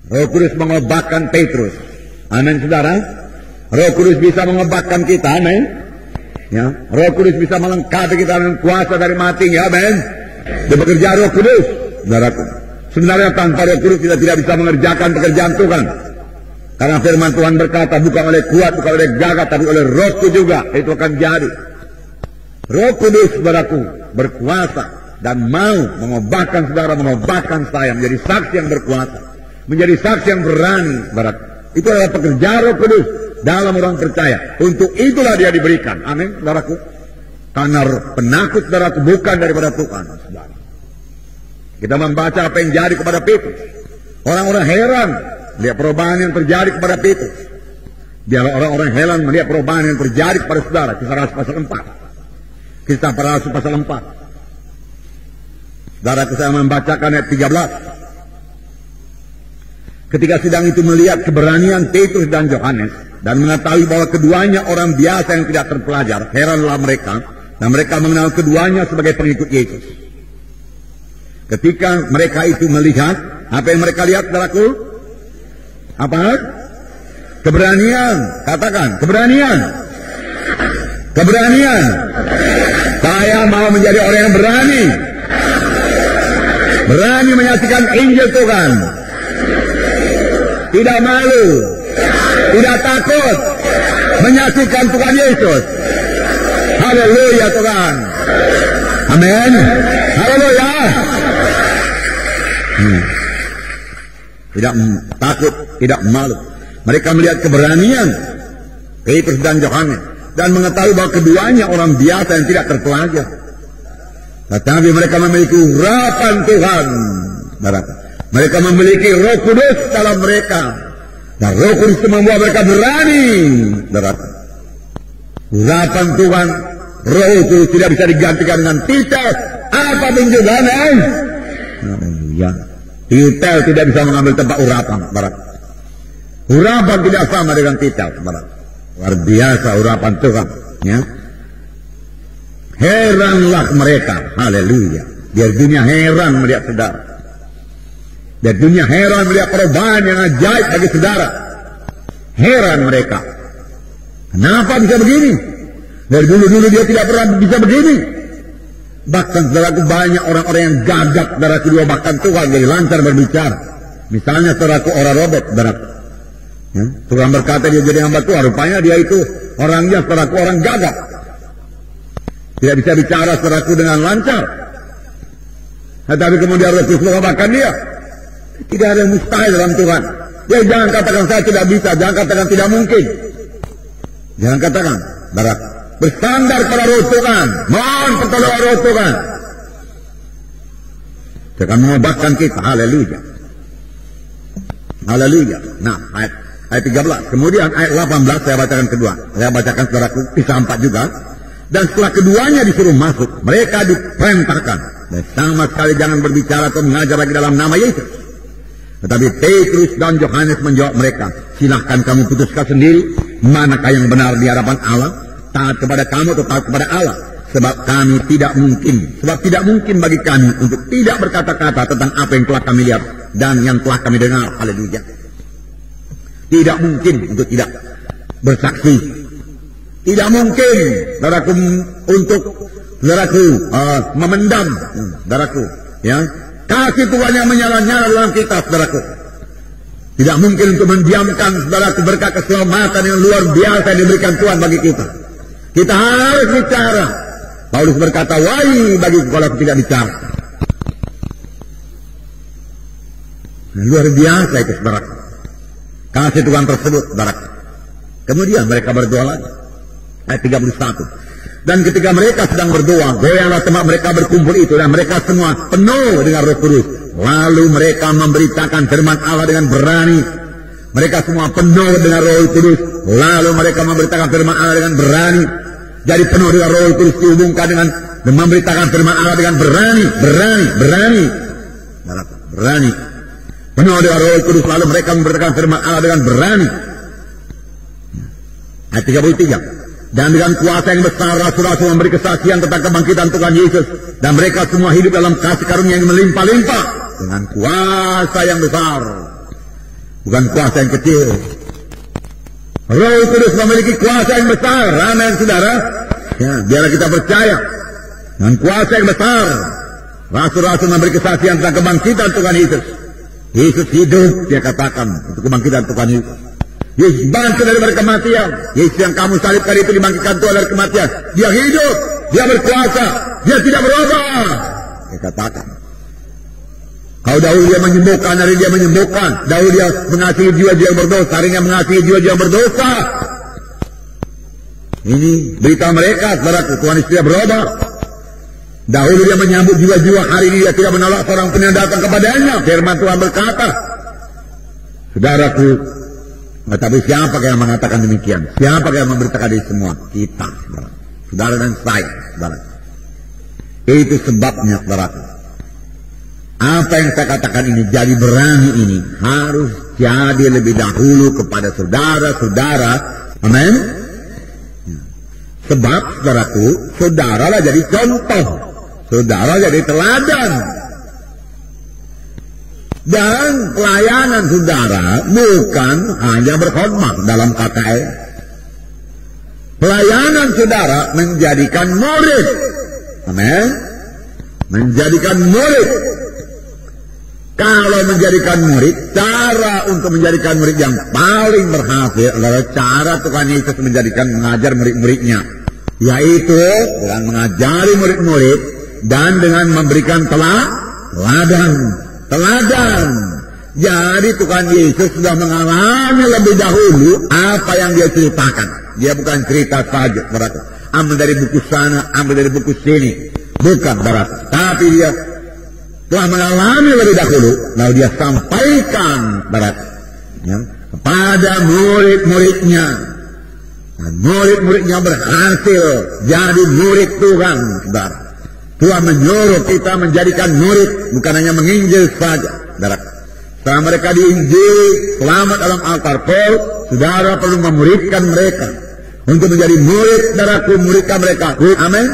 Roh Kudus mengobatkan Petrus. Amin, saudara. Roh Kudus bisa mengobatkan kita. Amin. Ya, Roh Kudus bisa melengkapi kita dengan kuasa dari mati. Ya, amin. Dia bekerja Roh Kudus, saudaraku. Sebenarnya tanpa Roh Kudus kita tidak bisa mengerjakan pekerjaan Tuhan. Karena firman Tuhan berkata, bukan oleh kuat, bukan oleh gagah, tapi oleh Rohku juga itu akan jadi. Roh Kudus, saudaraku, berkuasa dan mau mengobatkan saudara, mengobatkan saya menjadi saksi yang berkuasa, menjadi saksi yang berani, saudaraku. Itu adalah pekerja Roh Kudus dalam orang percaya. Untuk itulah dia diberikan. Amin, saudaraku. Karena penakut, saudaraku, bukan daripada Tuhan, saudara. Kita membaca apa yang jadi kepada Petrus. Orang-orang heran lihat perubahan yang terjadi kepada Petrus. Biarlah orang-orang heran melihat perubahan yang terjadi kepada saudara. Kisah Rasul pasal 4. Kisah para Rasul pasal 4. Saudaraku, saya membacakan ayat 13. Ketika sidang itu melihat keberanian Petrus dan Yohanes dan mengetahui bahwa keduanya orang biasa yang tidak terpelajar, heranlah mereka, dan mereka mengenal keduanya sebagai pengikut Yesus. Ketika mereka itu melihat, apa yang mereka lihat, saudaraku? Apa? Keberanian. Katakan, keberanian. Keberanian. Saya mau menjadi orang yang berani. Berani menyaksikan Injil Tuhan. Tidak malu. Tidak takut. Menyaksikan Tuhan Yesus. Haleluya Tuhan. Amin. Haleluya. Tidak takut, tidak malu. Mereka melihat keberanian Petrus dan Yohanes dan mengetahui bahwa keduanya orang biasa yang tidak terpelajar. Tetapi mereka memiliki urapan Tuhan. Mereka memiliki Roh Kudus dalam mereka. Dan Roh Kudus itu membuat mereka berani. Urapan Tuhan, Roh itu tidak bisa digantikan dengan titel apapun juga. Haleluya. Titel tidak bisa mengambil tempat urapan. Urapan tidak sama dengan titel. Luar biasa urapan Tuhan. Ya. Heranlah mereka. Haleluya. Biar dunia heran melihat saudara. Biar dunia heran melihat perubahan yang ajaib bagi saudara. Heran mereka. Kenapa bisa begini? Dari dulu-dulu dia tidak pernah bisa begini. Bahkan saudaraku, banyak orang-orang yang gagap, saudaraku, dua bahkan Tuhan jadi lancar berbicara. Misalnya saudaraku orang Robert, saudaraku. Ya, Tuhan berkata dia jadi hamba Tuhan. Rupanya dia itu orangnya, saudaraku, orang gagap. Tidak bisa bicara, saudaraku, dengan lancar. Tetapi kemudian Roh Kudus mengobatkan dia. Tidak ada yang mustahil dalam Tuhan. Ya, jangan katakan saya tidak bisa, jangan katakan tidak mungkin. Jangan katakan, saudaraku. Bersandar pada Roh Tuhan. Mohon pertolongan Roh Tuhan. Dia akan mengobatkan kita. Haleluya. Haleluya. Nah, ayat 13. Kemudian ayat 18 saya bacakan kedua. Saya bacakan saudaraku kisah 4 juga. Dan setelah keduanya disuruh masuk, mereka diperintahkan. Dan sama sekali jangan berbicara atau mengajar lagi dalam nama Yesus. Tetapi Petrus dan Yohanes menjawab mereka, silahkan kamu putuskan sendiri manakah yang benar di hadapan Allah. Taat kepada kamu atau taat kepada Allah. Sebab tidak mungkin bagi kami untuk tidak berkata-kata tentang apa yang telah kami lihat dan yang telah kami dengar. Haleluya. Tidak mungkin untuk tidak bersaksi. Tidak mungkin, saudaraku, untuk saudaraku memendam, saudaraku, ya, kasih Tuhan yang menyala-nyala dalam kita, saudaraku. Tidak mungkin untuk mendiamkan, saudaraku, berkat keselamatan yang luar biasa yang diberikan Tuhan bagi kita. Kita harus bicara. Paulus berkata, wahai bagiku kalau aku tidak bicara. Luar biasa itu, saudara. Kasih Tuhan tersebut, saudara. Kemudian mereka berdoa lagi. Ayat 31. Dan ketika mereka sedang berdoa, goyanglah tempat mereka berkumpul itu, dan mereka semua penuh dengan Roh Kudus. Lalu mereka memberitakan firman Allah dengan berani. Mereka semua penuh dengan Roh Kudus. Lalu mereka memberitakan firman Allah dengan berani. Jadi penuh dengan Roh Kudus dihubungkan dengan memberitakan firman Allah dengan berani. Penuh dengan Roh Kudus, lalu mereka memberitakan firman Allah dengan berani. Ayat 33. Dan dengan kuasa yang besar rasul-rasul memberi kesaksian tentang kebangkitan Tuhan Yesus, dan mereka semua hidup dalam kasih karunia yang melimpah-limpah dengan kuasa yang besar. bukan kuasa yang kecil. Roh Kudus memiliki kuasa yang besar, amin saudara. Ya, biarlah kita percaya dengan kuasa yang besar. Rasul-rasul memberi kesaksian tentang kebangkitan Tuhan Yesus. Yesus hidup, dia katakan untuk kebangkitan Tuhan Yesus. Yesus bangkit dari kematian. Yesus yang kamu salibkan itu dibangkitkan Tuhan dari kematian. Dia hidup, dia berkuasa, dia tidak berubah. Dia katakan. Kalau dahulu dia menyembuhkan, hari dia menyembuhkan. Dahulu dia mengasihi jiwa-jiwa yang berdosa, hari dia mengasihi jiwa-jiwa yang berdosa. Ini berita mereka, saudara, Tuhan Yesus tidak berubah. Dahulu dia menyambut jiwa-jiwa, hari ini dia tidak menolak seorang pun yang datang kepadanya. Firman Tuhan berkata, saudaraku, tetapi siapa yang mengatakan demikian? Siapa yang memberitakan ini semua? Kita, saudara dan saya, saudara. Itu sebabnya, saudara. Apa yang saya katakan ini, jadi berani ini, harus jadi lebih dahulu kepada saudara-saudara. Amin. Sebab, saudaraku, saudaralah jadi contoh. Saudara jadi teladan. Dan pelayanan saudara bukan hanya berkhidmat dalam KKR. Pelayanan saudara menjadikan murid. Amin. Menjadikan murid. Kalau menjadikan murid, cara untuk menjadikan murid yang paling berhasil adalah cara Tuhan Yesus mengajar murid-muridnya. Yaitu dengan mengajari murid-murid dan dengan memberikan teladan. Jadi Tuhan Yesus sudah mengalami lebih dahulu apa yang dia ceritakan. Dia bukan cerita saja, saudara. Ambil dari buku sana, ambil dari buku sini. Bukan, saudara. Tapi dia telah mengalami lebih dahulu, lalu dia sampaikan, saudara, ya, kepada murid-muridnya. Dan murid-muridnya berhasil jadi murid Tuhan, saudara. Tuhan menyuruh kita menjadikan murid, bukan hanya menginjil saja, saudara. Setelah mereka diinjil, selamat dalam altar Paul, saudara perlu memuridkan mereka. Untuk menjadi murid, saudaraku, muridkan mereka. Amin.